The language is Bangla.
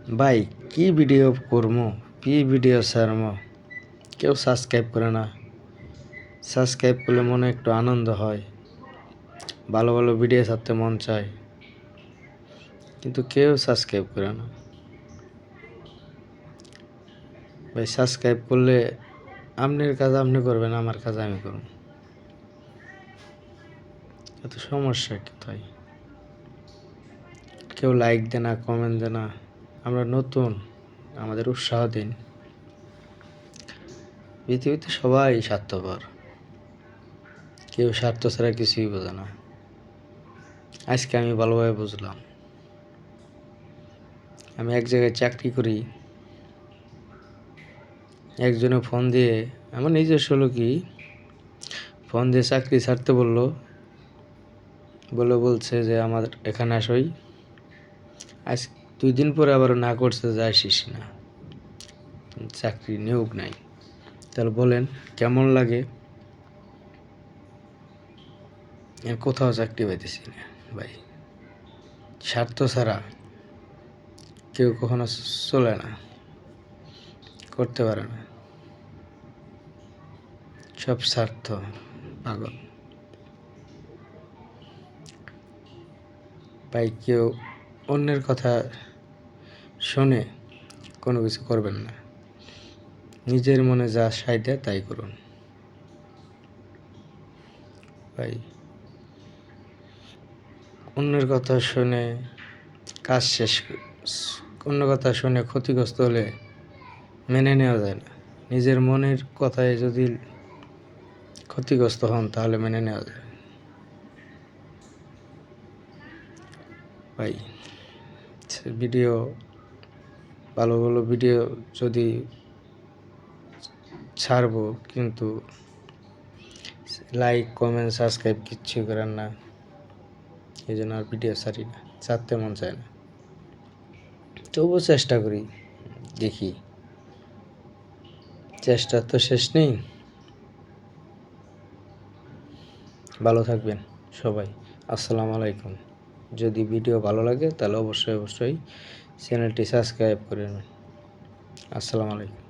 ভাই কি ভিডিও করবো, কি ভিডিও ছাড়বো, কেউ সাবস্ক্রাইব করে না। সাবস্ক্রাইব করলে মনে একটু আনন্দ হয়, ভালো ভালো ভিডিও ছাড়তে মন চায়, কিন্তু কেউ সাবস্ক্রাইব করে না। ভাই সাবস্ক্রাইব করলে আপনার কাজ আপনি করবেন, আমার কাজ আমি করব, এত সমস্যা কি তাই? কেউ লাইক দেয় না, কমেন্ট দেয় না। আমরা নতুন, আমাদের উৎসাহ দিন। পৃথিবীতে সবাই স্বার্থপর, কেউ স্বার্থ ছাড়া কিছুই বোঝে না। আজকে আমি ভালোভাবে বুঝলাম। আমি এক জায়গায় চাকরি করি, একজনে ফোন দিয়ে, আমার নিজস্ব লোকই ফোন দিয়ে চাকরি ছাড়তে বলছে যে আমার এখানে আসই। আজ 2 দিন পরে আবার না করছে যে আসিস না, চাকরি নিয়োগ নাই। তাহলে বলেন কেমন লাগে? কোথাও চাকরি পাইতেছি না ভাই। স্বার্থ ছাড়া কেউ কখনো চলে না, করতে পারে না। সব স্বার্থ, পাগল ভাই। কেউ অন্যের কথা শুনে কোনো কিছু করবেন না, নিজের মনে যা সাইডে তাই করুন ভাই। অন্যের কথা শুনে কাজ শেষ, অন্য কথা শুনে ক্ষতিগ্রস্ত হলে মেনে নেওয়া যায় না। নিজের মনের কথায় যদি ক্ষতিগ্রস্ত হন তাহলে মেনে নেওয়া যায় ভাই। ভিডিও, ভালো ভালো ভিডিও যদি ছাড়বো, কিন্তু লাইক কমেন্ট সাবস্ক্রাইব কিচ্ছু করেন না, এই জন্য আর ভিডিও ছাড়ি না, ছাড়তে মন চায় না। তবুও চেষ্টা করি, দেখি, চেষ্টা তো শেষ নেই। ভালো থাকবেন সবাই। আসসালামু আলাইকুম। যদি ভিডিও ভালো লাগে তাহলে অবশ্যই চ্যানেলটি সাবস্ক্রাইব করে নেবেন। আসসালামু আলাইকুম।